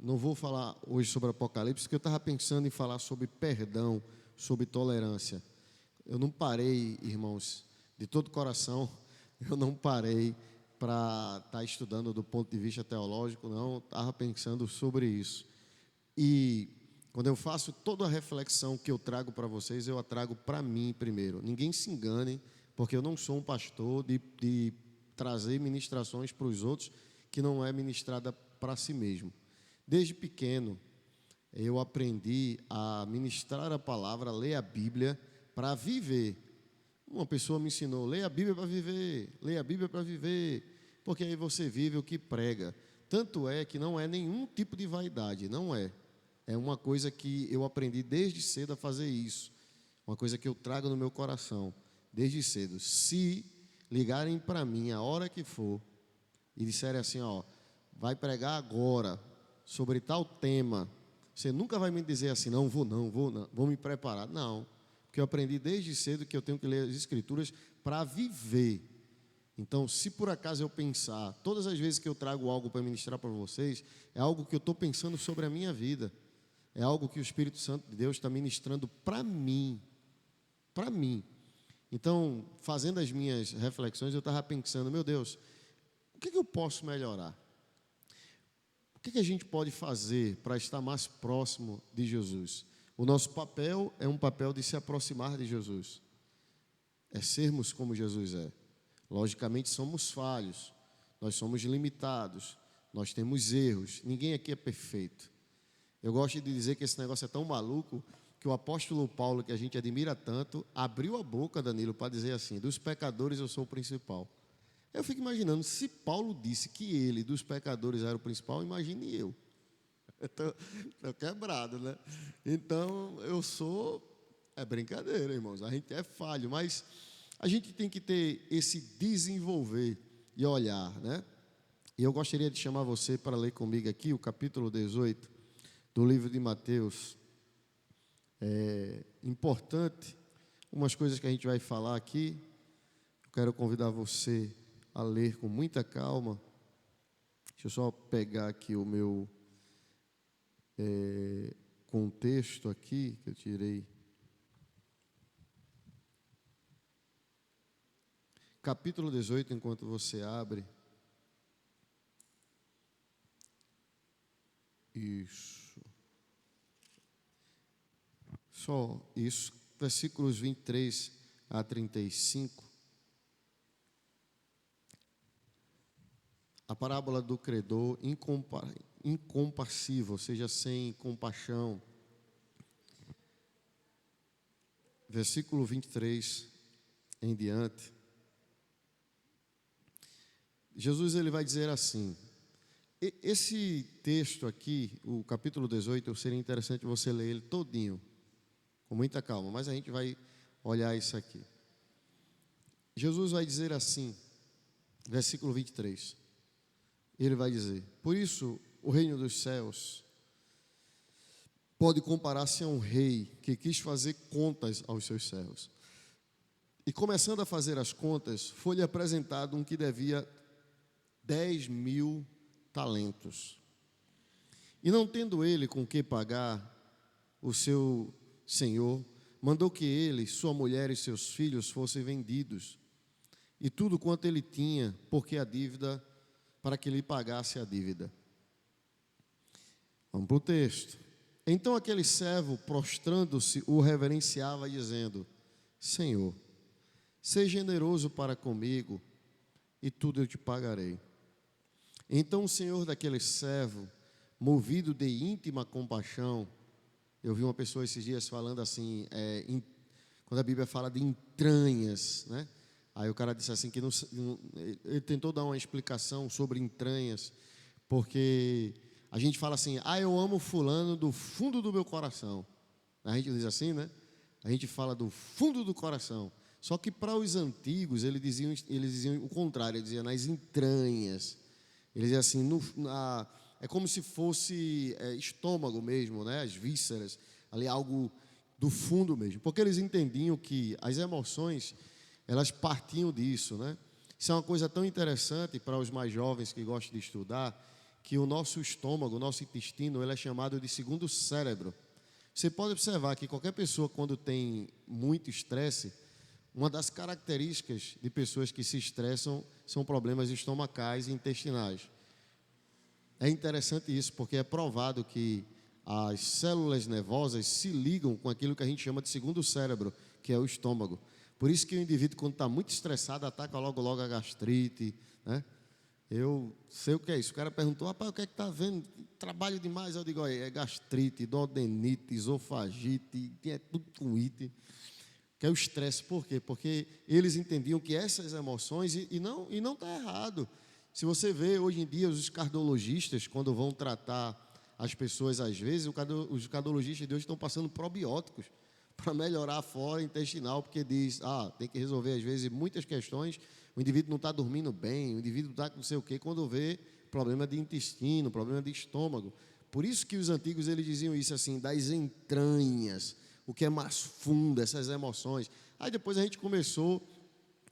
não vou falar hoje sobre Apocalipse, porque eu estava pensando em falar sobre perdão, sobre tolerância. Eu não parei, irmãos, de todo coração, eu não parei para estar estudando do ponto de vista teológico, não, estava pensando sobre isso. E quando eu faço toda a reflexão que eu trago para vocês, eu a trago para mim primeiro. Ninguém se engane, porque eu não sou um pastor de trazer ministrações para os outros que não é ministrada para si mesmo. Desde pequeno, eu aprendi a ministrar a palavra, ler a Bíblia para viver. Uma pessoa me ensinou, leia a Bíblia para viver, leia a Bíblia para viver, porque aí você vive o que prega. Tanto é que não é nenhum tipo de vaidade, não é. É uma coisa que eu aprendi desde cedo a fazer isso. Uma coisa que eu trago no meu coração, desde cedo. Se ligarem para mim a hora que for e disserem assim, ó, vai pregar agora sobre tal tema, você nunca vai me dizer assim, não, vou não, vou me preparar. Não, porque eu aprendi desde cedo que eu tenho que ler as Escrituras para viver. Então, se por acaso eu pensar, todas as vezes que eu trago algo para ministrar para vocês, é algo que eu estou pensando sobre a minha vida. É algo que o Espírito Santo de Deus está ministrando para mim. Para mim. Então, fazendo as minhas reflexões, eu estava pensando, meu Deus, o que eu posso melhorar? O que a gente pode fazer para estar mais próximo de Jesus? O nosso papel é um papel de se aproximar de Jesus. É sermos como Jesus é. Logicamente, somos falhos. Nós somos limitados. Nós temos erros. Ninguém aqui é perfeito. Eu gosto de dizer que esse negócio é tão maluco que o apóstolo Paulo, que a gente admira tanto, abriu a boca, Danilo, para dizer assim, dos pecadores eu sou o principal. Eu fico imaginando, se Paulo disse que ele, dos pecadores, era o principal, imagine eu. Estou quebrado, né? Então, eu sou... É brincadeira, irmãos. A gente é falho, mas a gente tem que ter esse desenvolver e olhar, né? E eu gostaria de chamar você para ler comigo aqui o capítulo 18 do livro de Mateus. É importante, umas coisas que a gente vai falar aqui. Eu quero convidar você a ler com muita calma. Deixa eu só pegar aqui o meu contexto aqui, que eu tirei. Capítulo 18, enquanto você abre. Isso. Só isso. Versículos 23 a 35. A parábola do credor incompassível, ou seja, sem compaixão. Versículo 23 em diante. Jesus ele vai dizer assim, esse texto aqui, o capítulo 18, seria interessante você ler ele todinho, com muita calma, mas a gente vai olhar isso aqui. Jesus vai dizer assim, versículo 23, ele vai dizer, por isso o reino dos céus pode comparar-se a um rei que quis fazer contas aos seus servos. E começando a fazer as contas, foi-lhe apresentado um que devia 10.000 talentos. E não tendo ele com que pagar, o seu senhor mandou que ele, sua mulher e seus filhos fossem vendidos, e tudo quanto ele tinha, porque a dívida, para que lhe pagasse a dívida. Vamos para o texto. Então aquele servo, prostrando-se, o reverenciava, dizendo, Senhor, seja generoso para comigo, e tudo eu te pagarei. Então o senhor daquele servo, movido de íntima compaixão, eu vi uma pessoa esses dias falando assim, quando a Bíblia fala de entranhas, né? Aí o cara disse assim, que ele tentou dar uma explicação sobre entranhas, porque a gente fala assim, eu amo fulano do fundo do meu coração. A gente diz assim, né? A gente fala do fundo do coração. Só que para os antigos, eles diziam o contrário, eles diziam nas entranhas. Eles diziam assim, é como se fosse estômago mesmo, né? As vísceras, ali algo do fundo mesmo. Porque eles entendiam que as emoções, elas partiam disso, né? Isso é uma coisa tão interessante para os mais jovens que gostam de estudar, que o nosso estômago, o nosso intestino, ele é chamado de segundo cérebro. Você pode observar que qualquer pessoa, quando tem muito estresse, uma das características de pessoas que se estressam são problemas estomacais e intestinais. É interessante isso, porque é provado que as células nervosas se ligam com aquilo que a gente chama de segundo cérebro, que é o estômago. Por isso que o indivíduo, quando está muito estressado, ataca logo a gastrite, né? Eu sei o que é isso. O cara perguntou, rapaz, o que é que está vendo? Trabalho demais. Eu digo, olha, é gastrite, duodenite, esofagite, é tudo com ite. Que é o estresse. Por quê? Porque eles entendiam que essas emoções, e não está errado. Se você vê, hoje em dia, os cardiologistas, quando vão tratar as pessoas, às vezes, os cardiologistas de hoje estão passando probióticos para melhorar a flora intestinal, porque diz, tem que resolver, às vezes, muitas questões. O indivíduo não está dormindo bem, o indivíduo está com não sei o quê, quando vê problema de intestino, problema de estômago. Por isso que os antigos, eles diziam isso assim, das entranhas, o que é mais fundo, essas emoções. Aí depois a gente começou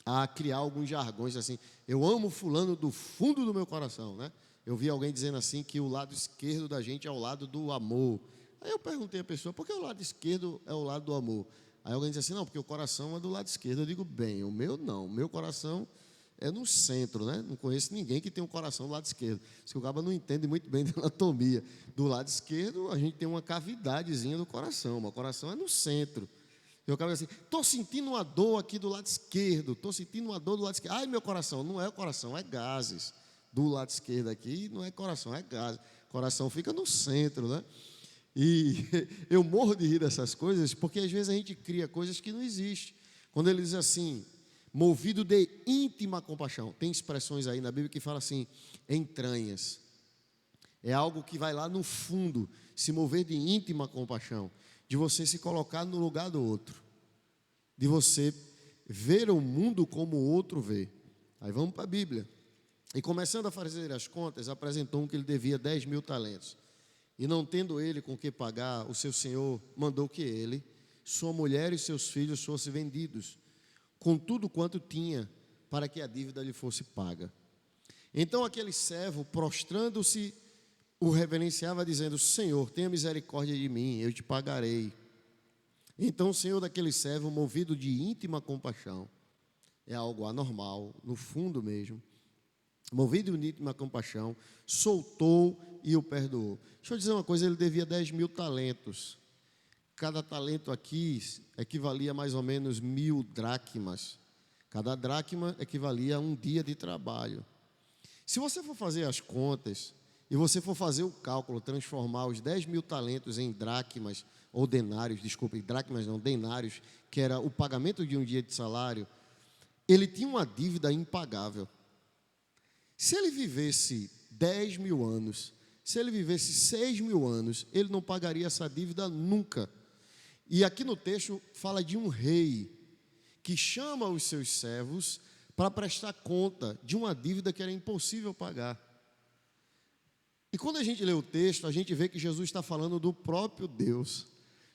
a criar alguns jargões assim, eu amo fulano do fundo do meu coração, né? Eu vi alguém dizendo assim que o lado esquerdo da gente é o lado do amor. Aí eu perguntei à pessoa, por que o lado esquerdo é o lado do amor? Aí alguém disse assim, não, porque o coração é do lado esquerdo. Eu digo, bem, o meu não, o meu coração é no centro, né? Não conheço ninguém que tem um coração do lado esquerdo. Se o cara não entende muito bem de anatomia. Do lado esquerdo, a gente tem uma cavidadezinha do coração, mas o coração é no centro. E o cara diz assim, estou sentindo uma dor aqui do lado esquerdo, estou sentindo uma dor do lado esquerdo. Ai, meu coração, não é o coração, é gases. Do lado esquerdo aqui, não é coração, é gases. O coração fica no centro, né? E eu morro de rir dessas coisas, porque às vezes a gente cria coisas que não existem. Quando ele diz assim, movido de íntima compaixão, tem expressões aí na Bíblia que fala assim, entranhas. É algo que vai lá no fundo, se mover de íntima compaixão, de você se colocar no lugar do outro, de você ver o mundo como o outro vê. Aí vamos para a Bíblia. E começando a fazer as contas, apresentou um que ele devia 10.000 talentos. E não tendo ele com que pagar, o seu senhor mandou que ele, sua mulher e seus filhos fossem vendidos, com tudo quanto tinha, para que a dívida lhe fosse paga. Então aquele servo, prostrando-se, o reverenciava, dizendo, Senhor, tenha misericórdia de mim, eu te pagarei. Então o senhor daquele servo, movido de íntima compaixão, é algo anormal, no fundo mesmo, movido de íntima compaixão, soltou e o perdoou. Deixa eu dizer uma coisa, ele devia 10.000 talentos. Cada talento aqui equivalia a mais ou menos 1.000 dracmas. Cada dracma equivalia a um dia de trabalho. Se você for fazer as contas, e você for fazer o cálculo, transformar os 10.000 talentos em dracmas, ou denários, desculpe, dracmas não, denários, que era o pagamento de um dia de salário, ele tinha uma dívida impagável. Se ele vivesse 10.000 anos, se ele vivesse 6.000 anos, ele não pagaria essa dívida nunca. E aqui no texto fala de um rei que chama os seus servos para prestar conta de uma dívida que era impossível pagar. E quando a gente lê o texto, a gente vê que Jesus está falando do próprio Deus.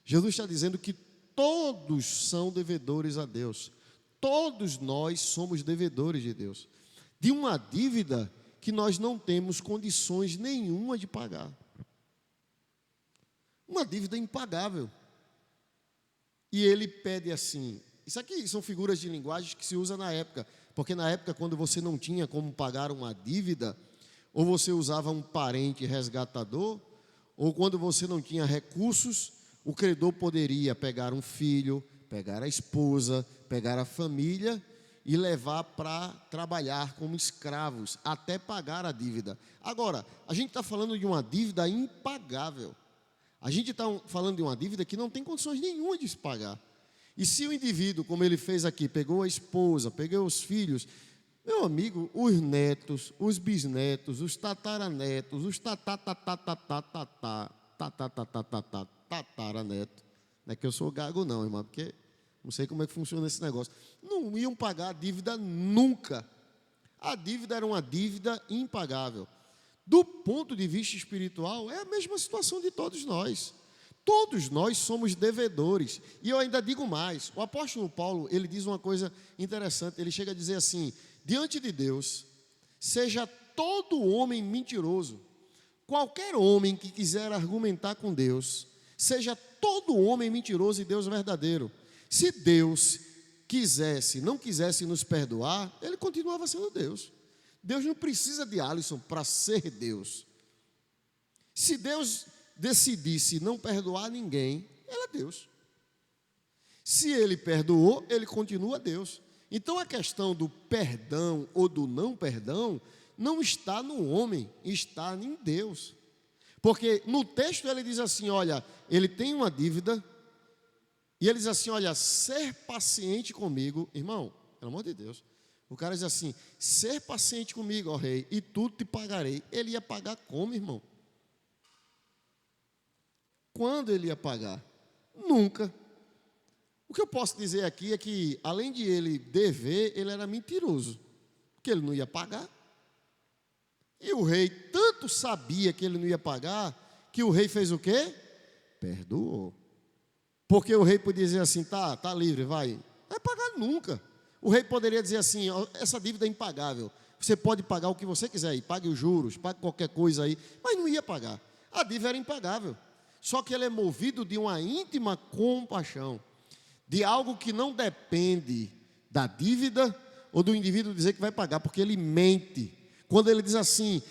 Jesus está dizendo que todos são devedores a Deus. Todos nós somos devedores de Deus. De uma dívida que nós não temos condições nenhuma de pagar. Uma dívida impagável. E ele pede assim, isso aqui são figuras de linguagem que se usa na época, porque na época quando você não tinha como pagar uma dívida, ou você usava um parente resgatador, ou quando você não tinha recursos, o credor poderia pegar um filho, pegar a esposa, pegar a família e levar para trabalhar como escravos, até pagar a dívida. Agora, a gente está falando de uma dívida impagável. A gente está falando de uma dívida que não tem condições nenhuma de se pagar. E se o indivíduo, como ele fez aqui, pegou a esposa, pegou os filhos, meu amigo, os netos, os bisnetos, os tataranetos, os tataranetos, não é que eu sou gago não, irmão, porque não sei como é que funciona esse negócio, não iam pagar a dívida nunca. A dívida era uma dívida impagável. Do ponto de vista espiritual, é a mesma situação de todos nós. Todos nós somos devedores. E eu ainda digo mais, o apóstolo Paulo, ele diz uma coisa interessante, ele chega a dizer assim, diante de Deus, seja todo homem mentiroso, Qualquer homem que quiser argumentar com Deus, seja todo homem mentiroso e Deus verdadeiro. Se Deus não quisesse nos perdoar, ele continuava sendo Deus. Deus não precisa de Alisson para ser Deus. Se Deus decidisse não perdoar ninguém, ele é Deus. Se ele perdoou, ele continua Deus. Então a questão do perdão ou do não perdão não está no homem, está em Deus. Porque no texto ele diz assim, olha, ele tem uma dívida, e ele diz assim, olha, ser paciente comigo, irmão, pelo amor de Deus. O cara diz assim, ser paciente comigo, ó rei, e tudo te pagarei. Ele ia pagar como, irmão? Quando ele ia pagar? Nunca. O que eu posso dizer aqui é que, além de ele dever, ele era mentiroso, porque ele não ia pagar. E o rei tanto sabia que ele não ia pagar, que o rei fez o quê? Perdoou. Porque o rei podia dizer assim, tá livre, vai. Não vai pagar nunca. O rei poderia dizer assim, essa dívida é impagável. Você pode pagar o que você quiser aí, pague os juros, pague qualquer coisa aí, mas não ia pagar. A dívida era impagável. Só que ele é movido de uma íntima compaixão, de algo que não depende da dívida ou do indivíduo dizer que vai pagar, porque ele mente. Quando ele diz assim,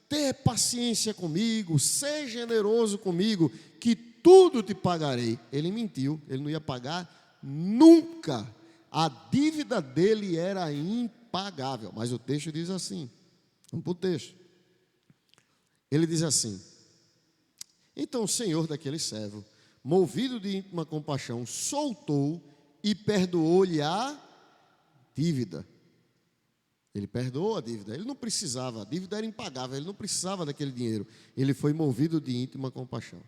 ter paciência comigo, ser generoso comigo, que tudo te pagarei. Ele mentiu, ele não ia pagar nunca. A dívida dele era impagável. Mas o texto diz assim, vamos para o texto. Ele diz assim, então o senhor daquele servo, movido de íntima compaixão, soltou e perdoou-lhe a dívida. Ele perdoou a dívida, ele não precisava, a dívida era impagável, ele não precisava daquele dinheiro. Ele foi movido de íntima compaixão.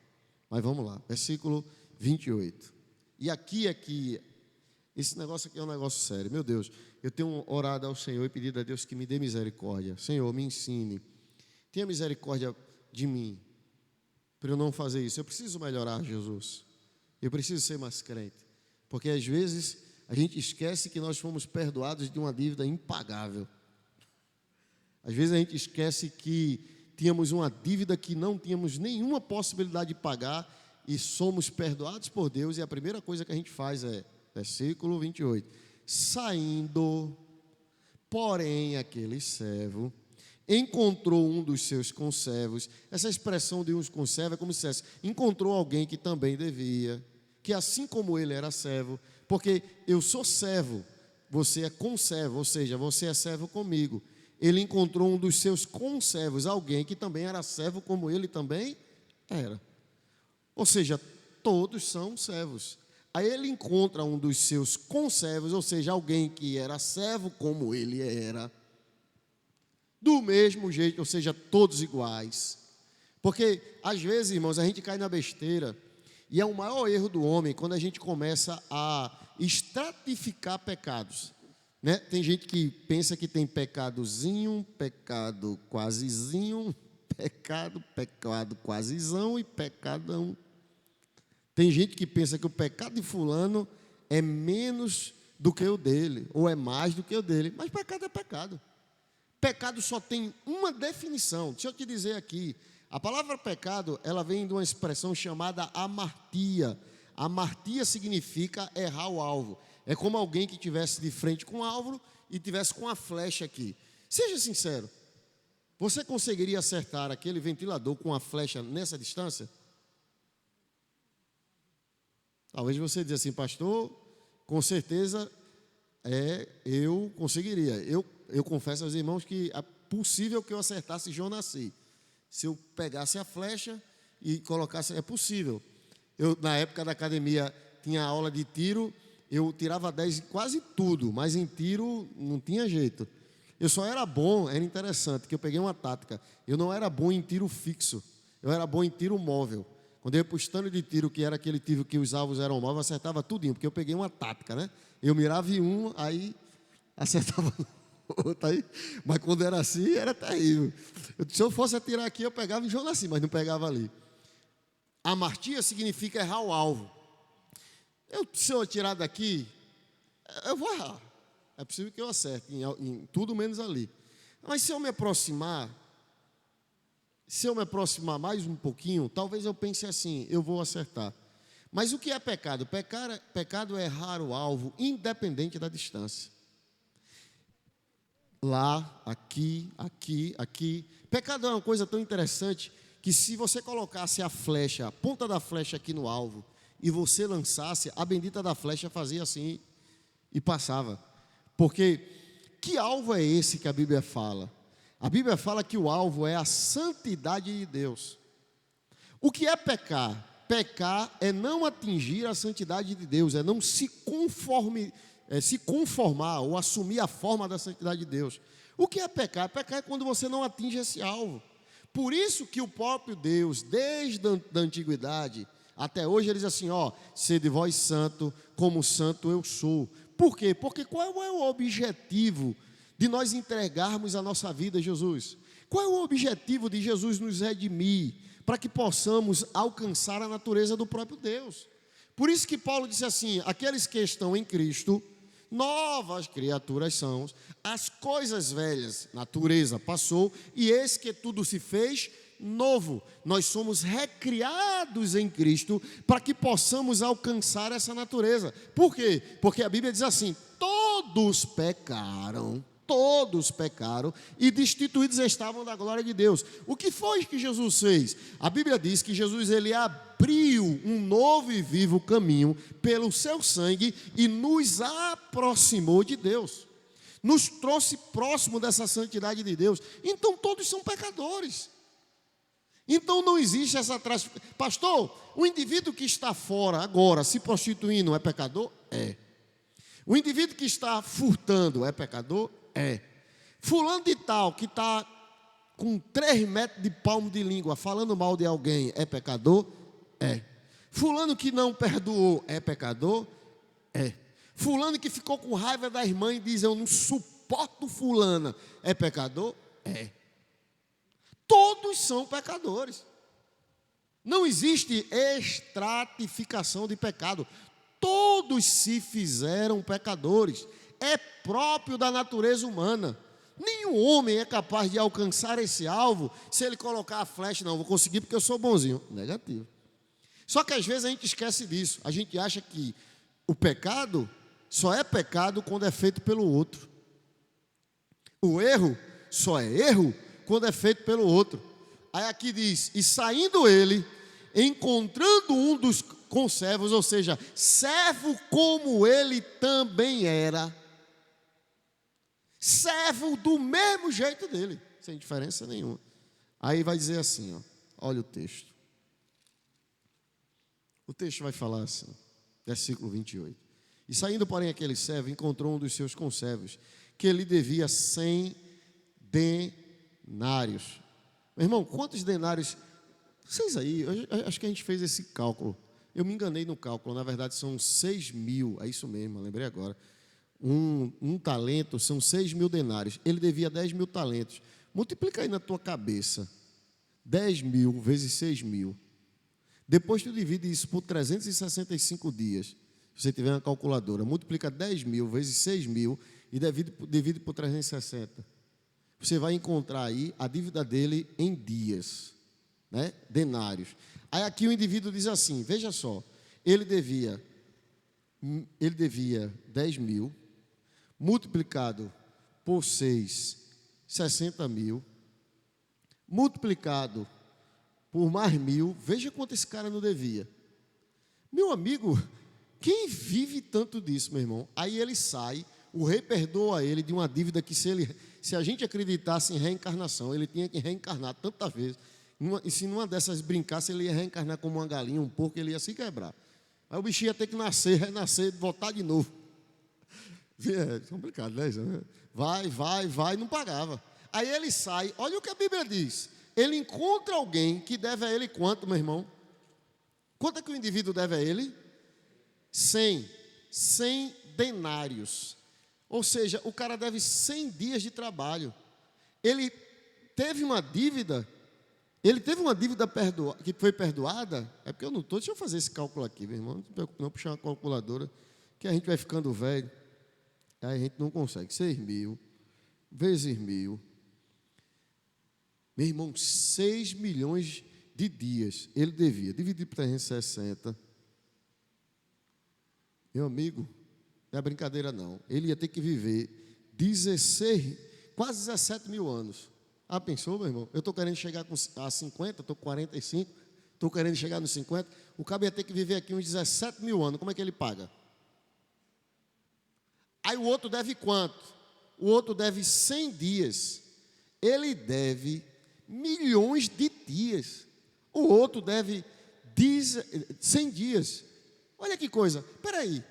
Mas vamos lá, versículo 28. E aqui, esse negócio aqui é um negócio sério. Meu Deus, eu tenho orado ao Senhor e pedido a Deus que me dê misericórdia. Senhor, me ensine, tenha misericórdia de mim, para eu não fazer isso. Eu preciso melhorar, Jesus. Eu preciso ser mais crente. Porque às vezes a gente esquece que nós fomos perdoados de uma dívida impagável. Às vezes a gente esquece que tínhamos uma dívida que não tínhamos nenhuma possibilidade de pagar e somos perdoados por Deus. E a primeira coisa que a gente faz é, versículo 28, saindo, porém, aquele servo encontrou um dos seus conservos. Essa expressão de uns conservos é como se dissesse, encontrou alguém que também devia, que assim como ele era servo, porque eu sou servo, você é conservo, ou seja, você é servo comigo. Ele encontrou um dos seus conservos, alguém que também era servo como ele também era. Ou seja, todos são servos. Aí ele encontra um dos seus conservos, ou seja, alguém que era servo como ele era, do mesmo jeito, ou seja, todos iguais. Porque, às vezes, irmãos, a gente cai na besteira, e é o maior erro do homem quando a gente começa a estratificar pecados. Né? Tem gente que pensa que tem pecadozinho, pecado quasezinho, pecado quasezão e pecadão. Tem gente que pensa que o pecado de fulano é menos do que o dele, ou é mais do que o dele. Mas pecado é pecado. Pecado só tem uma definição. Deixa eu te dizer aqui. A palavra pecado, ela vem de uma expressão chamada amartia. Amartia significa errar o alvo. É como alguém que estivesse de frente com o alvo e tivesse com a flecha aqui. Seja sincero. Você conseguiria acertar aquele ventilador com a flecha nessa distância? Talvez você diga assim, pastor, com certeza eu conseguiria. Eu confesso aos irmãos que é possível que eu acertasse Jonassi. Se eu pegasse a flecha e colocasse, é possível. Eu, na época da academia, tinha aula de tiro, eu tirava 10 em quase tudo, mas em tiro não tinha jeito. Eu só era bom, era interessante, que eu peguei uma tática. Eu não era bom em tiro fixo, eu era bom em tiro móvel. Quando eu ia para o stand de tiro, que era aquele tiro que os alvos eram móveis, eu acertava tudinho, porque eu peguei uma tática, né? Eu mirava em um, aí acertava no outro aí. Mas quando era assim, era terrível. Se eu fosse atirar aqui, eu pegava em Jonassi, mas não pegava ali. Amartia significa errar o alvo. Se eu atirar daqui, eu vou errar. É possível que eu acerte em tudo menos ali. Mas se eu me aproximar, se eu me aproximar mais um pouquinho, talvez eu pense assim, eu vou acertar. Mas o que é pecado? Pecado é errar o alvo, independente da distância. Lá, aqui, aqui, aqui. Pecado é uma coisa tão interessante que se você colocasse a flecha, a ponta da flecha aqui no alvo, e você lançasse, a bendita da flecha fazia assim e passava. Porque que alvo é esse que a Bíblia fala? A Bíblia fala que o alvo é a santidade de Deus. O que é pecar? Pecar é não atingir a santidade de Deus, é não se conformar ou assumir a forma da santidade de Deus. O que é pecar? Pecar é quando você não atinge esse alvo. Por isso que o próprio Deus, desde a antiguidade até hoje, ele diz assim, sede vós santo, como santo eu sou. Por quê? Porque qual é o objetivo de nós entregarmos a nossa vida a Jesus? Qual é o objetivo de Jesus nos redimir? Para que possamos alcançar a natureza do próprio Deus. Por isso que Paulo disse assim, aqueles que estão em Cristo, novas criaturas são, as coisas velhas, natureza passou, e eis que tudo se fez novo. Nós somos recriados em Cristo para que possamos alcançar essa natureza. Por quê? Porque a Bíblia diz assim, todos pecaram e destituídos estavam da glória de Deus. O que foi que Jesus fez? A Bíblia diz que Jesus ele abriu um novo e vivo caminho pelo seu sangue e nos aproximou de Deus. Nos trouxe próximo dessa santidade de Deus. Então todos são pecadores. Então não existe essa classificação. Pastor, o indivíduo que está fora agora se prostituindo é pecador? É. O indivíduo que está furtando é pecador? É. Fulano de tal que está com 3 metros de palmo de língua falando mal de alguém é pecador? É. Fulano que não perdoou é pecador? É. Fulano que ficou com raiva da irmã e diz eu não suporto fulana é pecador? É. Todos são pecadores. Não existe estratificação de pecado. Todos se fizeram pecadores. É próprio da natureza humana. Nenhum homem é capaz de alcançar esse alvo se ele colocar a flecha, não, vou conseguir porque eu sou bonzinho. Negativo. Só que às vezes a gente esquece disso. A gente acha que o pecado só é pecado quando é feito pelo outro. O erro só é erro quando é feito pelo outro. Aí aqui diz, e saindo ele, encontrando um dos conservos, ou seja, servo como ele também era, servo do mesmo jeito dele, sem diferença nenhuma. Aí vai dizer assim, olha o texto. O texto vai falar assim, versículo 28. E saindo, porém, aquele servo, encontrou um dos seus conservos, que lhe devia 100 denários. Meu irmão, quantos denários? Vocês aí, acho que a gente fez esse cálculo. Eu me enganei no cálculo, na verdade são 6.000, é isso mesmo, lembrei agora. Um talento são 6.000 denários. Ele devia 10.000 talentos. Multiplica aí na tua cabeça. 10.000 vezes 6.000. Depois tu divide isso por 365 dias. Se você tiver uma calculadora, multiplica 10.000 vezes 6.000 e divide por 360. Você vai encontrar aí a dívida dele em dias, né? Denários. Aí aqui o indivíduo diz assim, veja só, ele devia 10.000, multiplicado por 6, 60.000, multiplicado por mais 1.000, veja quanto esse cara não devia. Meu amigo, quem vive tanto disso, meu irmão? Aí ele sai, o rei perdoa ele de uma dívida que se a gente acreditasse em reencarnação, ele tinha que reencarnar tantas vezes. E se numa dessas brincasse, ele ia reencarnar como uma galinha, um porco, ele ia se quebrar. Aí o bichinho ia ter que nascer, renascer, voltar de novo. É complicado, né? Vai, não pagava. Aí ele sai, olha o que a Bíblia diz. Ele encontra alguém que deve a ele quanto, meu irmão? Quanto é que o indivíduo deve a ele? 100 denários. Ou seja, o cara deve 100 dias de trabalho. Ele teve uma dívida que foi perdoada. É porque eu não estou, deixa eu fazer esse cálculo aqui, meu irmão. Não se preocupe não, puxar uma calculadora, que a gente vai ficando velho. Aí a gente não consegue. 6.000 vezes 1.000 Meu irmão, 6 milhões de dias ele devia, dividir por 360. Meu amigo, não é brincadeira não. Ele ia ter que viver 16, quase 17 mil anos. Ah, pensou, meu irmão? Eu estou querendo chegar a 50, estou com 45, estou querendo chegar nos 50. O cabo ia ter que viver aqui uns 17 mil anos. Como é que ele paga? Aí o outro deve quanto? O outro deve 100 dias. Ele deve milhões de dias. O outro deve 100 dias. Olha que coisa. Espera aí.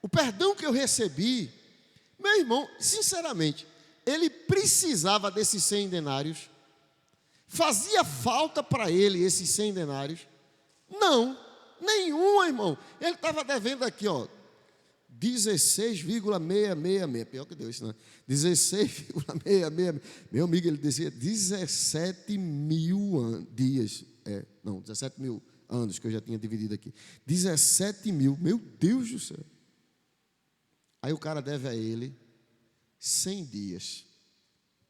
O perdão que eu recebi, meu irmão, sinceramente, ele precisava desses 100 denários? Fazia falta para ele esses 100 denários? Não, nenhum, irmão. Ele estava devendo aqui, ó, 16,666. Pior que deu isso, né? 16,666. Meu amigo, ele dizia 17 mil dias. 17 mil anos que eu já tinha dividido aqui. 17 mil, meu Deus do céu. Aí o cara deve a ele 100 dias.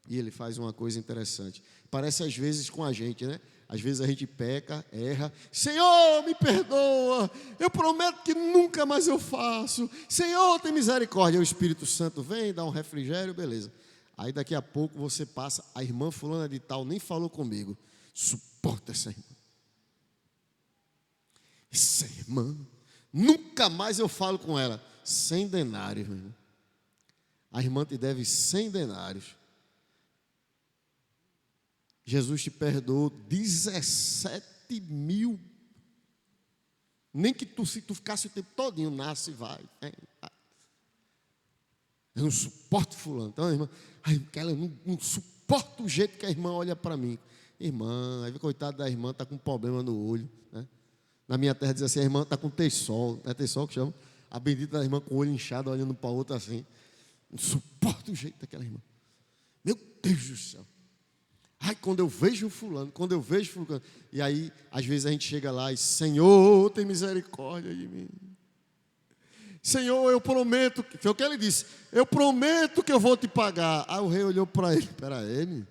E ele faz uma coisa interessante. Parece às vezes com a gente, né? Às vezes a gente peca, erra. Senhor, me perdoa. Eu prometo que nunca mais eu faço. Senhor, tem misericórdia. O Espírito Santo vem, dá um refrigério, beleza. Aí daqui a pouco você passa, a irmã fulana de tal nem falou comigo. Suporta essa irmã. Essa irmã, nunca mais eu falo com ela. 100 denários, meu irmão. A irmã te deve 100 denários. Jesus te perdoou 17 mil. Nem que se tu ficasse o tempo todinho, nasce e vai. Eu não suporto fulano. Então, a irmã, ela não suporta o jeito que a irmã olha para mim. Irmã, aí coitada da irmã, está com problema no olho, né? Na minha terra diz assim, a irmã está com teixol. É teixol que chama? A bendita da irmã com o olho inchado, olhando para a outra assim. Não suporto o jeito daquela irmã. Meu Deus do céu. Ai, quando eu vejo fulano, e aí, às vezes a gente chega lá e, Senhor, tem misericórdia de mim. Senhor, eu prometo, foi o que ele disse, eu prometo que eu vou te pagar. Aí o rei olhou para ele, peraí,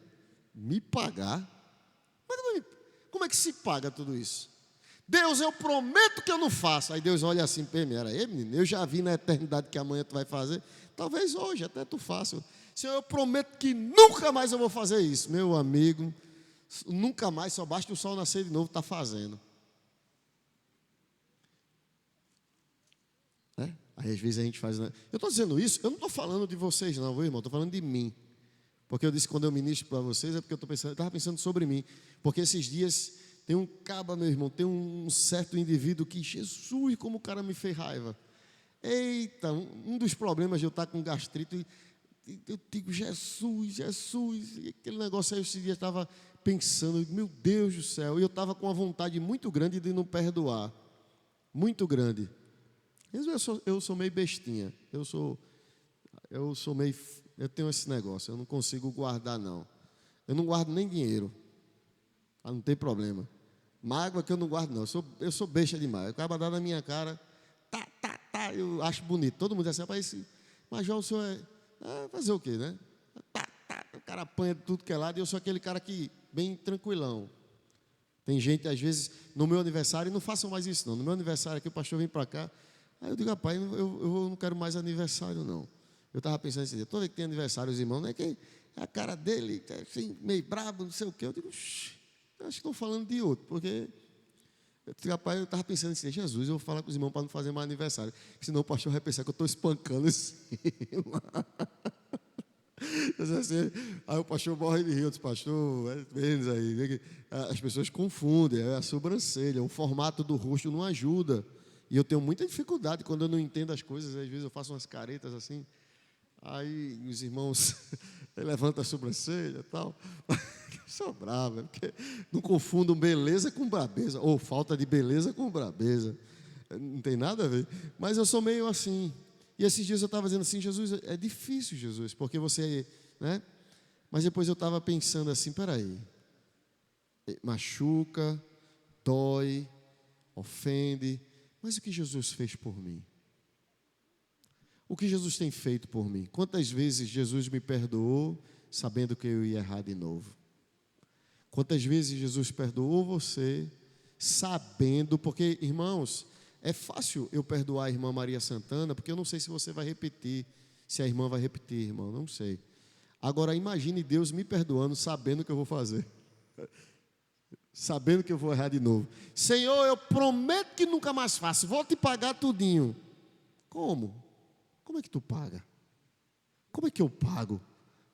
me pagar? Mas como é que se paga tudo isso? Deus, eu prometo que eu não faço. Aí Deus olha assim, pera aí, menino, eu já vi na eternidade que amanhã tu vai fazer, talvez hoje até tu faça. Senhor, eu prometo que nunca mais eu vou fazer isso. Meu amigo, nunca mais, só basta o sol nascer de novo, está fazendo. Aí às vezes a gente faz... Né? Eu estou dizendo isso, eu não estou falando de vocês não, viu, irmão? Estou falando de mim. Porque eu disse quando eu ministro para vocês, é porque eu estava pensando sobre mim. Porque esses dias tem um caba, meu irmão, tem um certo indivíduo que, Jesus, como o cara me fez raiva. Eita, um dos problemas de eu estar com gastrite... Eu digo, Jesus, e aquele negócio aí, esse dia eu estava pensando, meu Deus do céu, e eu estava com uma vontade muito grande de não perdoar, muito grande. Eu sou meio bestinha, eu tenho esse negócio, eu não consigo guardar não, eu não guardo nem dinheiro, não tem problema, mágoa que eu não guardo não, eu sou besta demais, eu acabo dando na minha cara, eu acho bonito, todo mundo diz assim, rapaz, mas João, o senhor fazer o quê, né? O cara apanha de tudo que é lado e eu sou aquele cara que, bem tranquilão. Tem gente, às vezes, no meu aniversário, e não façam mais isso não, no meu aniversário aqui, o pastor vem para cá, aí eu digo, rapaz, eu não quero mais aniversário não. Eu estava pensando assim, toda vez que tem aniversário, os irmãos, não é que a cara dele, assim, meio brabo, não sei o quê, eu digo, acho que estão falando de outro, porque... Rapaz, eu estava pensando assim, Jesus, eu vou falar com os irmãos para não fazer mais aniversário, senão o pastor vai pensar que eu estou espancando assim. Assim, aí o pastor morre de rir, eu disse, pastor, menos aí. As pessoas confundem, é a sobrancelha, o formato do rosto não ajuda. E eu tenho muita dificuldade quando eu não entendo as coisas, às vezes eu faço umas caretas assim, aí os irmãos levantam a sobrancelha e tal. Sou bravo, porque não confundam beleza com brabeza, ou falta de beleza com brabeza, não tem nada a ver, mas eu sou meio assim, e esses dias eu estava dizendo assim, Jesus, é difícil, Jesus, porque você, né, mas depois eu estava pensando assim, peraí, machuca, dói, ofende, mas o que Jesus fez por mim? O que Jesus tem feito por mim? Quantas vezes Jesus me perdoou, sabendo que eu ia errar de novo? Quantas vezes Jesus perdoou você, sabendo, porque, irmãos, é fácil eu perdoar a irmã Maria Santana, porque eu não sei se você vai repetir, se a irmã vai repetir, irmão, não sei. Agora, imagine Deus me perdoando, sabendo o que eu vou fazer. Sabendo que eu vou errar de novo. Senhor, eu prometo que nunca mais faço, vou te pagar tudinho. Como? Como é que tu paga? Como é que eu pago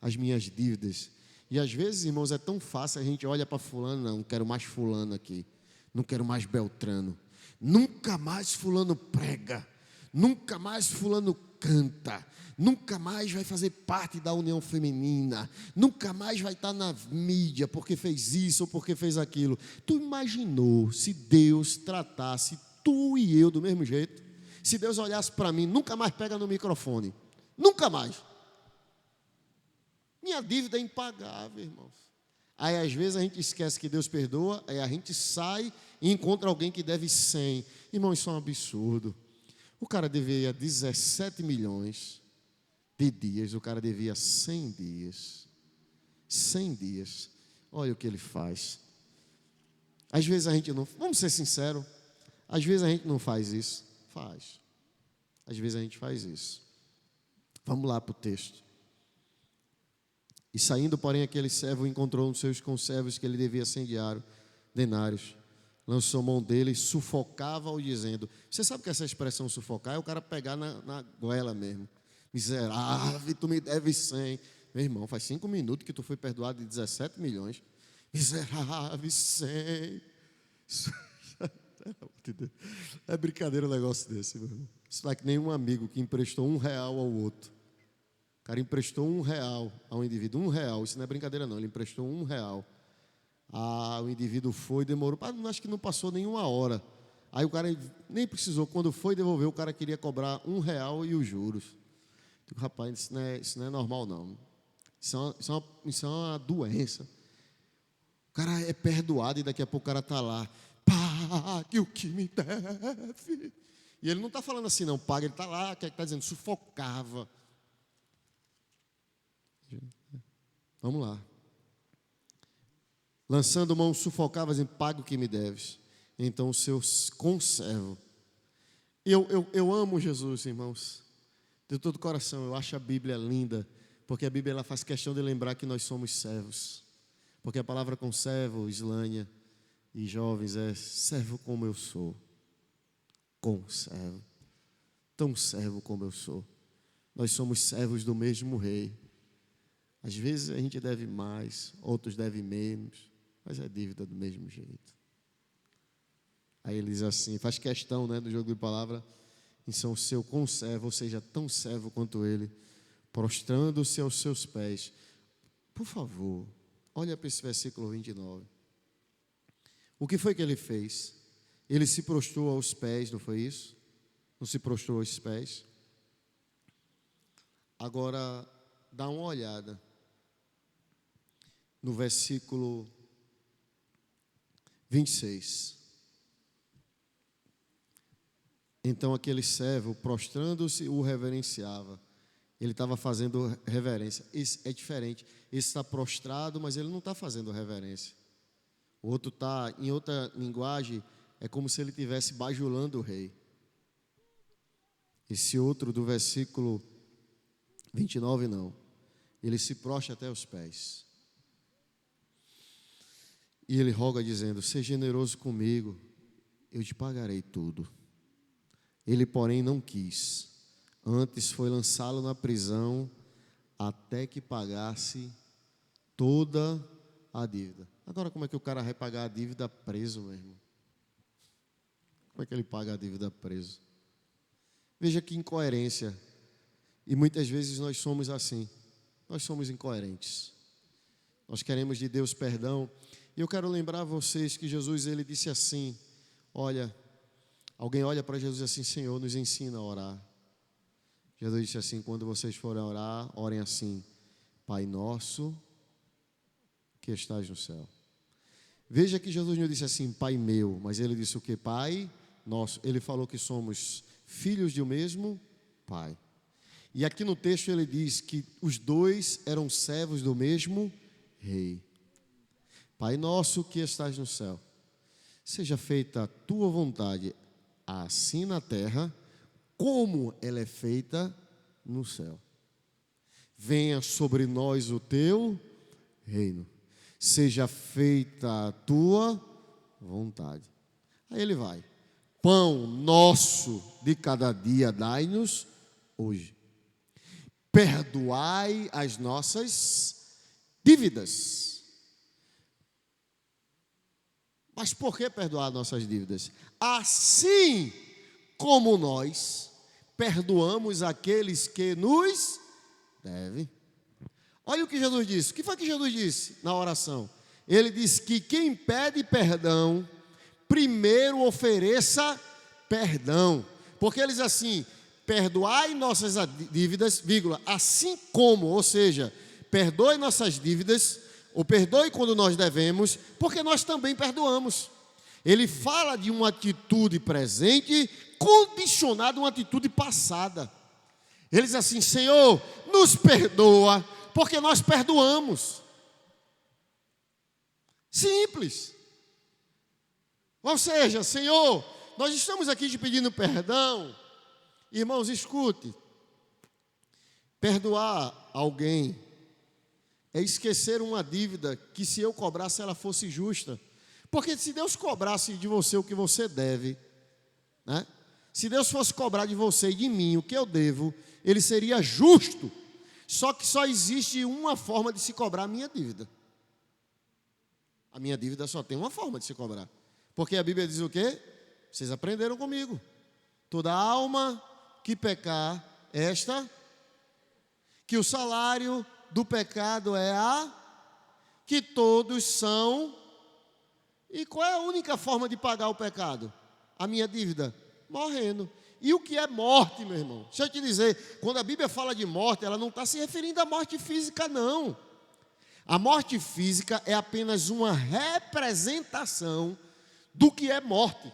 as minhas dívidas? E às vezes, irmãos, é tão fácil, a gente olha para fulano, não quero mais fulano aqui, não quero mais Beltrano, nunca mais fulano prega, nunca mais fulano canta, nunca mais vai fazer parte da união feminina, nunca mais vai estar na mídia porque fez isso ou porque fez aquilo. Tu imaginou se Deus tratasse tu e eu do mesmo jeito? Se Deus olhasse para mim, nunca mais pega no microfone, nunca mais. Minha dívida é impagável, irmãos. Aí às vezes a gente esquece que Deus perdoa, aí a gente sai e encontra alguém que deve 100. Irmão, isso é um absurdo. O cara devia 17 milhões de dias, o cara devia 100 dias. 100 dias. Olha o que ele faz. Às vezes a gente não, vamos ser sinceros, às vezes a gente não faz isso. Faz. Às vezes a gente faz isso. Vamos lá para o texto. E saindo, porém, aquele servo encontrou um dos seus conservos que ele devia 100 denários. Lançou mão dele e sufocava-o, dizendo... Você sabe que essa expressão sufocar é o cara pegar na goela mesmo. Miserável, tu me deve 100. Meu irmão, faz 5 minutos que tu foi perdoado de 17 milhões. Miserável, 100. É brincadeira um negócio desse, meu irmão. Isso não é que nem um amigo que emprestou R$1 ao outro. O cara emprestou R$1 a um indivíduo, R$1, isso não é brincadeira não, ele emprestou R$1. O indivíduo foi, demorou, acho que não passou nenhuma hora. Aí o cara nem precisou, quando foi devolver, o cara queria cobrar R$1 e os juros. Digo, rapaz, isso não é normal não. Isso é uma doença. O cara é perdoado e daqui a pouco o cara está lá. Pague o que me deve. E ele não está falando assim não, paga, ele está lá, que está dizendo, sufocava. Vamos lá. Lançando mão, sufocava, dizendo, paga o que me deves. Então o seu conservo. Eu amo Jesus, irmãos. De todo o coração, eu acho a Bíblia linda. Porque a Bíblia ela faz questão de lembrar que nós somos servos. Porque a palavra conservo, Islânia e jovens, é servo como eu sou. Conservo. Tão servo como eu sou. Nós somos servos do mesmo rei. Às vezes a gente deve mais, outros devem menos, mas é dívida do mesmo jeito. Aí ele diz assim, faz questão, né, no jogo de palavra, em São seu conservo, ou seja, tão servo quanto ele, prostrando-se aos seus pés. Por favor, olha para esse versículo 29. O que foi que ele fez? Ele se prostrou aos pés, não foi isso? Não se prostrou aos pés? Agora, dá uma olhada no versículo 26. Então aquele servo, prostrando-se, o reverenciava. Ele estava fazendo reverência. Esse é diferente. Esse está prostrado, mas ele não está fazendo reverência. O outro está, em outra linguagem, é como se ele estivesse bajulando o rei. Esse outro do versículo 29, não. Ele se prostra até os pés. E ele roga dizendo, seja generoso comigo, eu te pagarei tudo. Ele, porém, não quis. Antes foi lançá-lo na prisão até que pagasse toda a dívida. Agora, como é que o cara vai pagar a dívida preso, meu irmão? Como é que ele paga a dívida preso? Veja que incoerência. E muitas vezes nós somos assim. Nós somos incoerentes. Nós queremos de Deus perdão. E eu quero lembrar a vocês que Jesus, ele disse assim, olha, alguém olha para Jesus assim, Senhor, nos ensina a orar. Jesus disse assim, quando vocês forem orar, orem assim, Pai nosso, que estás no céu. Veja que Jesus não disse assim, Pai meu, mas ele disse o que? Pai nosso. Ele falou que somos filhos de um mesmo Pai. E aqui no texto ele diz que os dois eram servos do mesmo rei. Pai nosso que estás no céu, seja feita a tua vontade, assim na terra, como ela é feita no céu. Venha sobre nós o teu reino. Seja feita a tua vontade. Aí ele vai. Pão nosso de cada dia dai-nos hoje. Perdoai as nossas dívidas. Mas por que perdoar nossas dívidas? Assim como nós perdoamos aqueles que nos devem. Olha o que Jesus disse. O que foi que Jesus disse na oração? Ele disse que quem pede perdão, primeiro ofereça perdão. Porque ele diz assim: perdoai nossas dívidas, vírgula, assim como, ou seja, perdoe nossas dívidas, ou perdoe quando nós devemos, porque nós também perdoamos. Ele fala de uma atitude presente condicionada a uma atitude passada. Ele diz assim: Senhor, nos perdoa, porque nós perdoamos. Simples. Ou seja, Senhor, nós estamos aqui te pedindo perdão. Irmãos, escute. Perdoar alguém é esquecer uma dívida que, se eu cobrasse, ela fosse justa. Porque se Deus cobrasse de você o que você deve, né? Se Deus fosse cobrar de você e de mim o que eu devo, Ele seria justo. Só que só existe uma forma de se cobrar a minha dívida. A minha dívida só tem uma forma de se cobrar. Porque a Bíblia diz o quê? Vocês aprenderam comigo. Toda alma que pecar, que o salário do pecado é que todos são. E qual é a única forma de pagar o pecado? A minha dívida? Morrendo. E o que é morte, meu irmão? Deixa eu te dizer, quando a Bíblia fala de morte, ela não está se referindo à morte física, não. A morte física é apenas uma representação do que é morte.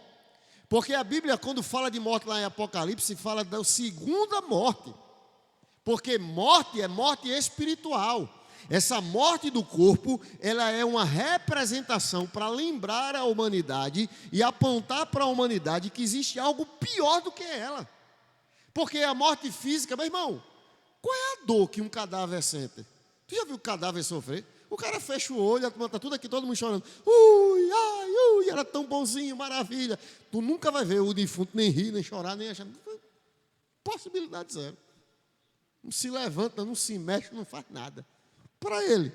Porque a Bíblia, quando fala de morte lá em Apocalipse, fala da segunda morte. Porque morte é morte espiritual. Essa morte do corpo, ela é uma representação para lembrar a humanidade e apontar para a humanidade que existe algo pior do que ela. Porque a morte física, meu irmão, qual é a dor que um cadáver sente? Tu já viu o cadáver sofrer? O cara fecha o olho, está tudo aqui, todo mundo chorando. Ui, ai, ui, era tão bonzinho, maravilha. Tu nunca vai ver o defunto nem rir, nem chorar, nem achar. Possibilidade zero. Não se levanta, não se mexe, não faz nada. Para ele,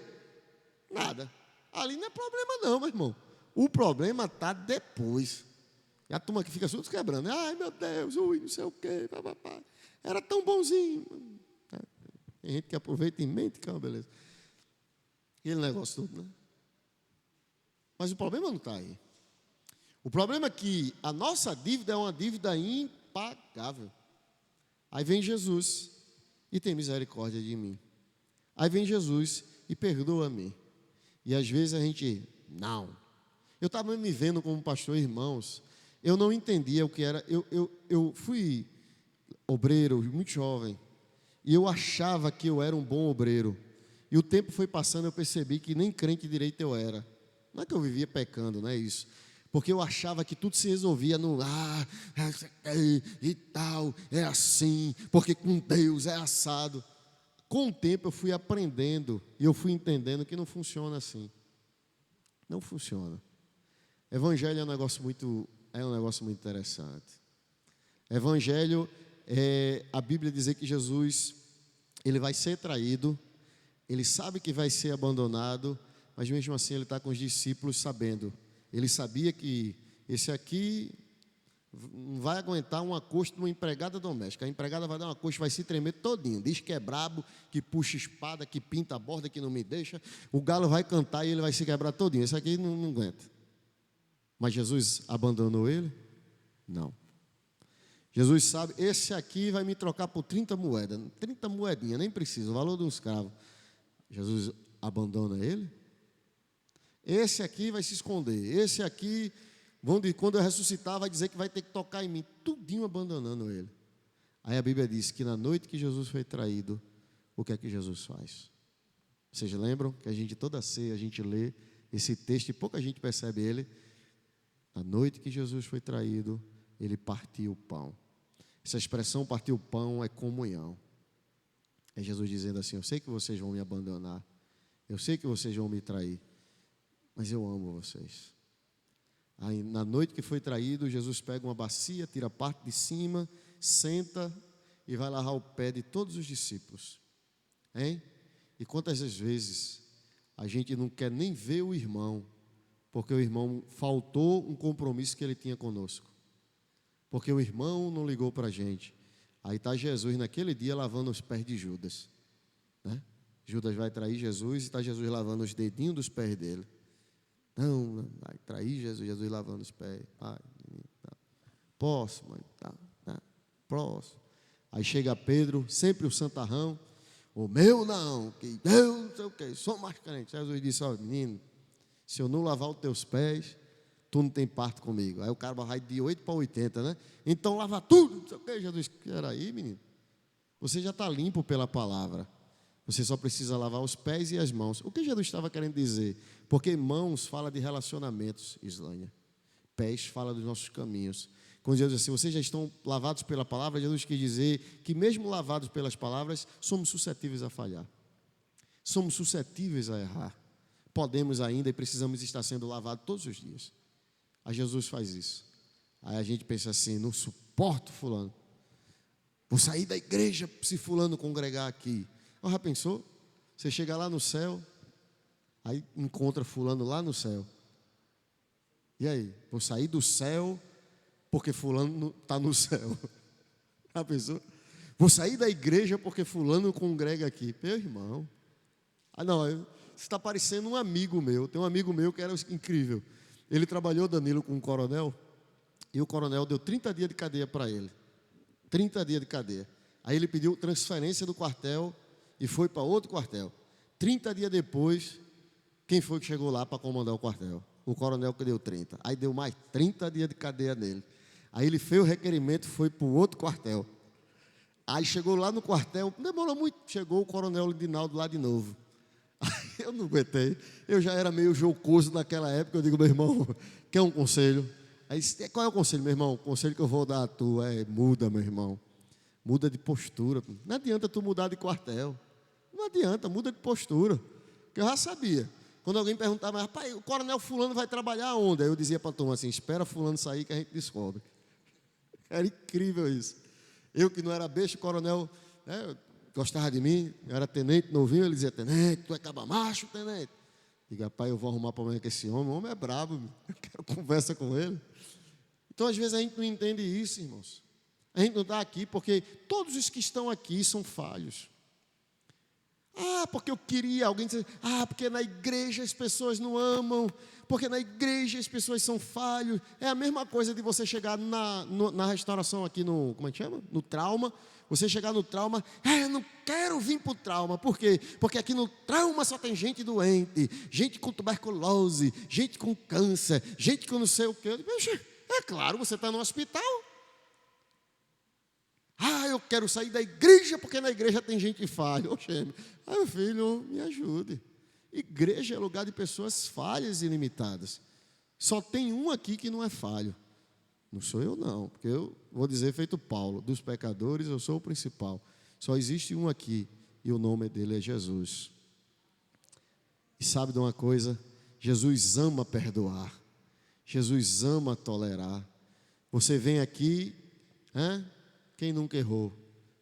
nada. Ali não é problema não, meu irmão. O problema está depois. E a turma que fica tudo quebrando. Ai, meu Deus, ui, não sei o quê. Papapá. Era tão bonzinho. Tem gente que aproveita e mente, que é uma beleza. Aquele negócio todo, né? Mas o problema não está aí. O problema é que a nossa dívida é uma dívida impagável. Aí vem Jesus e tem misericórdia de mim. Aí vem Jesus e perdoa-me. E às vezes a gente, não. Eu estava me vendo como pastor, irmãos. Eu não entendia o que era. Eu fui obreiro, muito jovem. E eu achava que eu era um bom obreiro. E o tempo foi passando, eu percebi que nem crente direito eu era. Não é que eu vivia pecando, não é isso. Porque eu achava que tudo se resolvia no e tal, é assim, porque com Deus é assado. Com o tempo eu fui aprendendo e eu fui entendendo que não funciona assim. Não funciona. Evangelho é um negócio muito interessante. Evangelho é a Bíblia dizer que Jesus, ele vai ser traído, ele sabe que vai ser abandonado, mas mesmo assim ele está com os discípulos sabendo. Ele sabia que esse aqui não vai aguentar uma coxa de uma empregada doméstica. A empregada vai dar uma coxa, vai se tremer todinho. Diz que é brabo, que puxa espada, que pinta a borda, que não me deixa. O galo vai cantar e ele vai se quebrar todinho. Esse aqui não aguenta. Mas Jesus abandonou ele? Não. Jesus sabe, esse aqui vai me trocar por 30 moedas. 30 moedinhas, nem precisa, o valor de um escravo. Jesus abandona ele? Esse aqui vai se esconder. Esse aqui, quando eu ressuscitar, vai dizer que vai ter que tocar em mim. Tudinho abandonando ele. Aí a Bíblia diz que na noite que Jesus foi traído, o que é que Jesus faz? Vocês lembram que a gente, toda ceia, a gente lê esse texto, e pouca gente percebe ele. Na noite que Jesus foi traído, ele partiu o pão. Essa expressão partir o pão é comunhão. É Jesus dizendo assim: eu sei que vocês vão me abandonar, eu sei que vocês vão me trair, mas eu amo vocês. Aí, na noite que foi traído, Jesus pega uma bacia, tira a parte de cima, senta e vai lavar o pé de todos os discípulos. Hein? E quantas vezes a gente não quer nem ver o irmão, porque o irmão faltou um compromisso que ele tinha conosco, porque o irmão não ligou para a gente. Aí está Jesus naquele dia lavando os pés de Judas, né? Judas vai trair Jesus e está Jesus lavando os dedinhos dos pés dele. Não, vai trair Jesus, Jesus lavando os pés. Pai, tá. Posso, mãe, tá, posso. Aí chega Pedro, sempre o santarrão: o meu não, que eu não sei o que, sou mais crente. Jesus disse: ó, menino, se eu não lavar os teus pés, tu não tem parte comigo. Aí o cara vai de 8 para 80, né? Então lava tudo, não sei o que. Jesus: peraí, menino, você já está limpo pela palavra. Você só precisa lavar os pés e as mãos. O que Jesus estava querendo dizer? Porque mãos fala de relacionamentos, Islânia. Pés fala dos nossos caminhos. Quando Jesus diz assim: vocês já estão lavados pela palavra, Jesus quis dizer que mesmo lavados pelas palavras, somos suscetíveis a falhar. Somos suscetíveis a errar. Podemos ainda e precisamos estar sendo lavados todos os dias. Aí Jesus faz isso. Aí a gente pensa assim: não suporto fulano, vou sair da igreja se fulano congregar aqui. Já pensou? Você chega lá no céu, aí encontra fulano lá no céu. E aí? Vou sair do céu porque fulano está no céu. Já pensou? Vou sair da igreja porque fulano congrega aqui. Meu irmão. Não, você está parecendo um amigo meu. Tem um amigo meu que era incrível. Ele trabalhou, Danilo, com um coronel, e o coronel deu 30 dias de cadeia para ele. 30 dias de cadeia. Aí ele pediu transferência do quartel e foi para outro quartel. 30 dias depois, quem foi que chegou lá para comandar o quartel? O coronel que deu 30. Aí deu mais 30 dias de cadeia nele. Aí ele fez o requerimento e foi para o outro quartel. Aí chegou lá no quartel, demorou muito, chegou o coronel Lidinaldo lá de novo. Aí eu não aguentei, eu já era meio jocoso naquela época. Eu digo: meu irmão, quer um conselho? Aí, qual é o conselho, meu irmão? O conselho que eu vou dar a tu é: muda, meu irmão. Muda de postura. Não adianta tu mudar de quartel. Não adianta, muda de postura. Porque eu já sabia. Quando alguém perguntava: rapaz, o coronel fulano vai trabalhar onde? Aí eu dizia para a turma assim: espera fulano sair que a gente descobre. Era incrível isso. Eu que não era besta, o coronel, né, gostava de mim, eu era tenente novinho, ele dizia: tenente, tu é caba macho, tenente. Diga: rapaz, eu vou arrumar problema com esse homem. O homem é brabo, eu quero conversa com ele. Então, às vezes, a gente não entende isso, irmãos. A gente não está aqui porque todos os que estão aqui são falhos. Porque eu queria, alguém dizer: porque na igreja as pessoas não amam, porque na igreja as pessoas são falhos. É a mesma coisa de você chegar na restauração aqui no, como é que chama? No trauma. Você chegar no trauma: eu não quero vir para o trauma. Por quê? Porque aqui no trauma só tem gente doente, gente com tuberculose, gente com câncer, gente com não sei o quê. É claro, você está no hospital. Eu quero sair da igreja porque na igreja tem gente falha. Meu filho, me ajude. Igreja é lugar de pessoas falhas e limitadas. Só tem um aqui que não é falho. Não sou eu não, porque eu vou dizer feito Paulo: dos pecadores eu sou o principal. Só existe um aqui e o nome dele é Jesus. E sabe de uma coisa? Jesus ama perdoar. Jesus ama tolerar. Você vem aqui, quem nunca errou?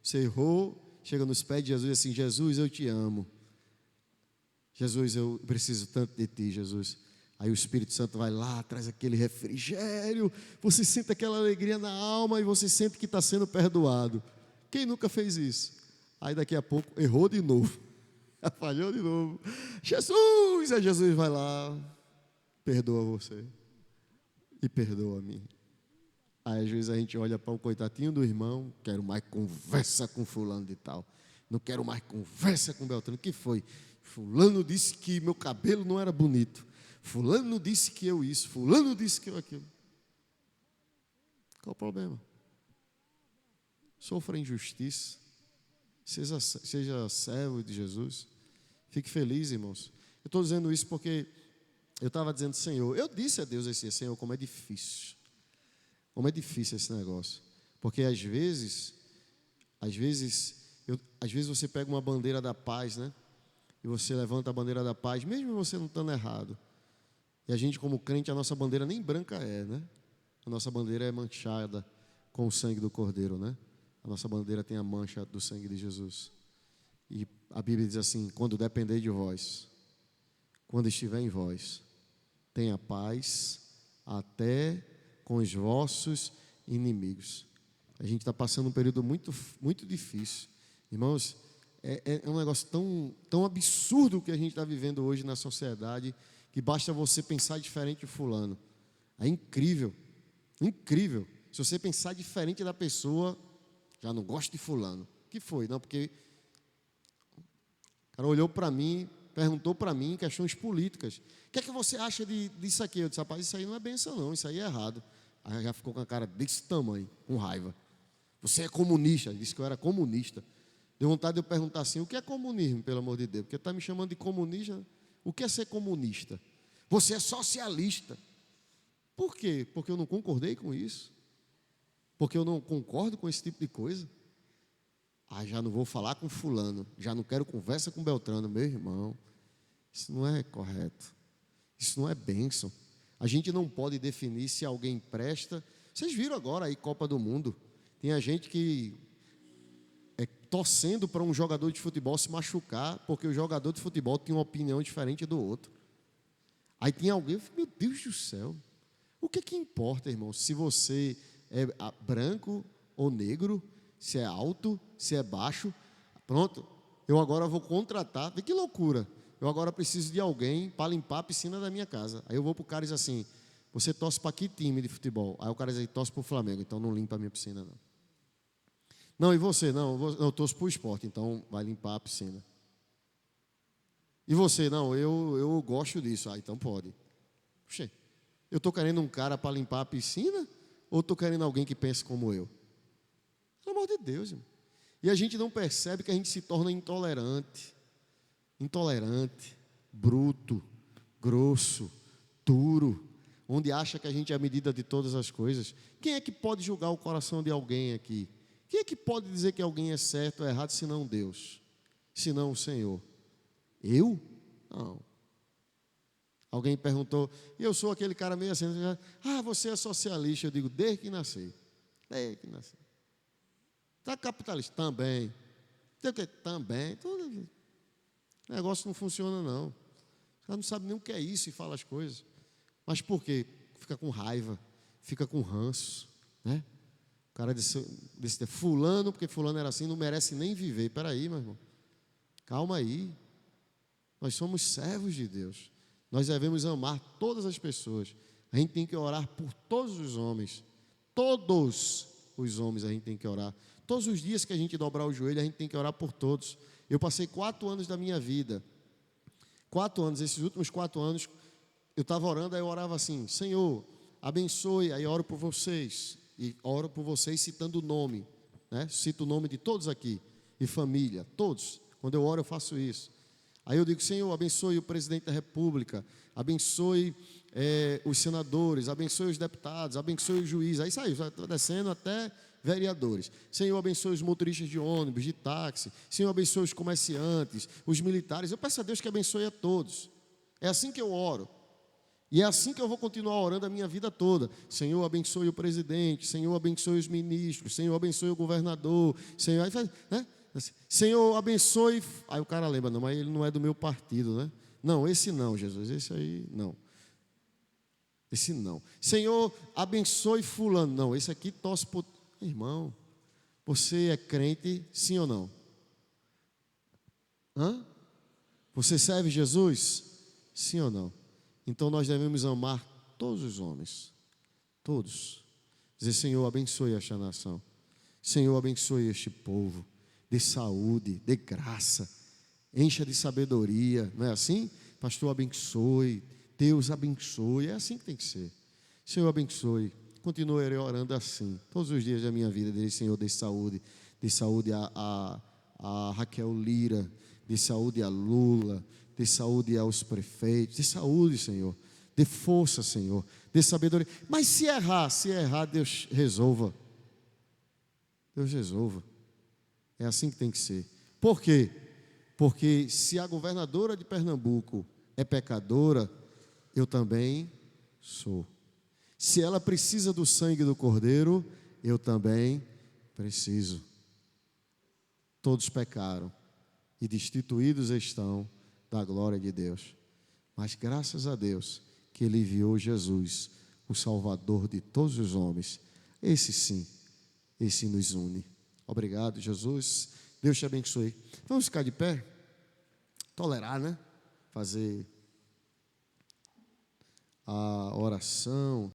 Você errou, chega nos pés de Jesus e diz assim: Jesus, eu te amo. Jesus, eu preciso tanto de ti, Jesus. Aí o Espírito Santo vai lá, traz aquele refrigério, você sente aquela alegria na alma e você sente que está sendo perdoado. Quem nunca fez isso? Aí daqui a pouco errou de novo, falhou de novo. Jesus! Aí Jesus vai lá, perdoa você e perdoa a mim. Aí às vezes a gente olha para o coitadinho do irmão: quero mais conversa com fulano de tal, não quero mais conversa com Beltrano. O que foi? Fulano disse que meu cabelo não era bonito, fulano disse que eu isso, fulano disse que eu aquilo. Qual o problema? Sofra injustiça, seja servo de Jesus, fique feliz, irmãos. Eu estou dizendo isso porque eu estava dizendo, Senhor, eu disse a Deus assim, Senhor, como é difícil esse negócio, porque às vezes você pega uma bandeira da paz, né? E você levanta a bandeira da paz, mesmo você não estando errado. E a gente, como crente, a nossa bandeira nem branca é, né? A nossa bandeira é manchada com o sangue do Cordeiro, né? A nossa bandeira tem a mancha do sangue de Jesus. E a Bíblia diz assim: quando depender de vós, quando estiver em vós, tenha paz até com os vossos inimigos. A gente está passando um período muito, muito difícil. Irmãos, é um negócio tão absurdo que a gente está vivendo hoje na sociedade, que basta você pensar diferente de fulano. É incrível, incrível. Se você pensar diferente da pessoa, já não gosto de fulano. O que foi? Não, porque o cara olhou para mim, perguntou para mim questões políticas. O que é que você acha disso aqui? Eu disse, rapaz, isso aí não é benção não, isso aí é errado. Aí já ficou com a cara desse tamanho, com raiva. Você é comunista. Ele disse que eu era comunista. Deu vontade de eu perguntar assim, o que é comunismo, pelo amor de Deus? Porque está me chamando de comunista. O que é ser comunista? Você é socialista. Por quê? Porque eu não concordei com isso. Porque eu não concordo com esse tipo de coisa. Já não vou falar com fulano. Já não quero conversa com Beltrano. Meu irmão, isso não é correto. Isso não é bênção. A gente não pode definir se alguém presta. Vocês viram agora aí Copa do Mundo. Tem a gente que torcendo para um jogador de futebol se machucar, porque o jogador de futebol tinha uma opinião diferente do outro. Aí tinha alguém, eu falei, meu Deus do céu, o que importa, irmão, se você é branco ou negro, se é alto, se é baixo? Pronto, eu agora vou contratar, vê que loucura, eu agora preciso de alguém para limpar a piscina da minha casa. Aí eu vou para o cara e diz assim, você torce para que time de futebol? Aí o cara diz, torce para o Flamengo, então não limpa a minha piscina não. Não, e você? Não, eu torço para o esporte, então vai limpar a piscina. E você? Não, eu gosto disso. Então pode. Puxa, eu estou querendo um cara para limpar a piscina? Ou estou querendo alguém que pense como eu? Pelo amor de Deus, irmão. E a gente não percebe que a gente se torna intolerante, bruto, grosso, duro, onde acha que a gente é a medida de todas as coisas. Quem é que pode julgar o coração de alguém aqui? Quem é que pode dizer que alguém é certo ou errado, senão Deus? Senão o Senhor? Eu? Não. Alguém perguntou, e eu sou aquele cara meio assim, você é socialista. Eu digo, desde que nasci. Está capitalista? Também. Também. O negócio não funciona, não. Ela não sabe nem o que é isso e fala as coisas. Mas por quê? Fica com raiva, fica com ranço, né? O cara disse fulano, porque fulano era assim, não merece nem viver. Espera aí, meu irmão. Calma aí. Nós somos servos de Deus. Nós devemos amar todas as pessoas. A gente tem que orar por todos os homens. Todos os homens a gente tem que orar. Todos os dias que a gente dobrar o joelho, a gente tem que orar por todos. Eu passei 4 anos da minha vida. 4 anos, esses últimos 4 anos, eu estava orando, aí eu orava assim, Senhor, abençoe, aí eu oro por vocês. E oro por vocês citando o nome, né? Cito o nome de todos aqui, e família, todos. Quando eu oro, eu faço isso. Aí eu digo, Senhor, abençoe o presidente da República, abençoe os senadores, abençoe os deputados, abençoe os juízes. Aí saiu, vai descendo até vereadores. Senhor, abençoe os motoristas de ônibus, de táxi. Senhor, abençoe os comerciantes, os militares. Eu peço a Deus que abençoe a todos. É assim que eu oro. E é assim que eu vou continuar orando a minha vida toda. Senhor, abençoe o presidente. Senhor, abençoe os ministros. Senhor, abençoe o governador. Senhor, aí faz, né? Senhor, abençoe. Aí o cara lembra, não, mas ele não é do meu partido, né? Não, esse não, Jesus, esse aí não. Esse não. Senhor, abençoe fulano. Não, esse aqui torce por... Irmão, você é crente, sim ou não? Você serve Jesus? Sim ou não? Então nós devemos amar todos os homens. Todos. Dizer, Senhor, abençoe esta nação. Senhor, abençoe este povo. Dê saúde, dê graça, encha de sabedoria, não é assim? Pastor, abençoe, Deus abençoe, é assim que tem que ser. Senhor, abençoe, continuarei orando assim, todos os dias da minha vida, dê Senhor, dê saúde a Raquel Lira, dê saúde a Lula, dê saúde aos prefeitos, dê saúde, Senhor, Dê força, Senhor. Dê sabedoria. Mas se errar, Deus resolva. Deus resolva. É assim que tem que ser. Por quê? Porque se a governadora de Pernambuco é pecadora, eu também sou. Se ela precisa do sangue do Cordeiro, eu também preciso. Todos pecaram e destituídos estão da glória de Deus. Mas graças a Deus que Ele enviou Jesus, o Salvador de todos os homens. Esse sim, esse nos une. Obrigado, Jesus. Deus te abençoe. Vamos ficar de pé? Tolerar, né? Fazer a oração.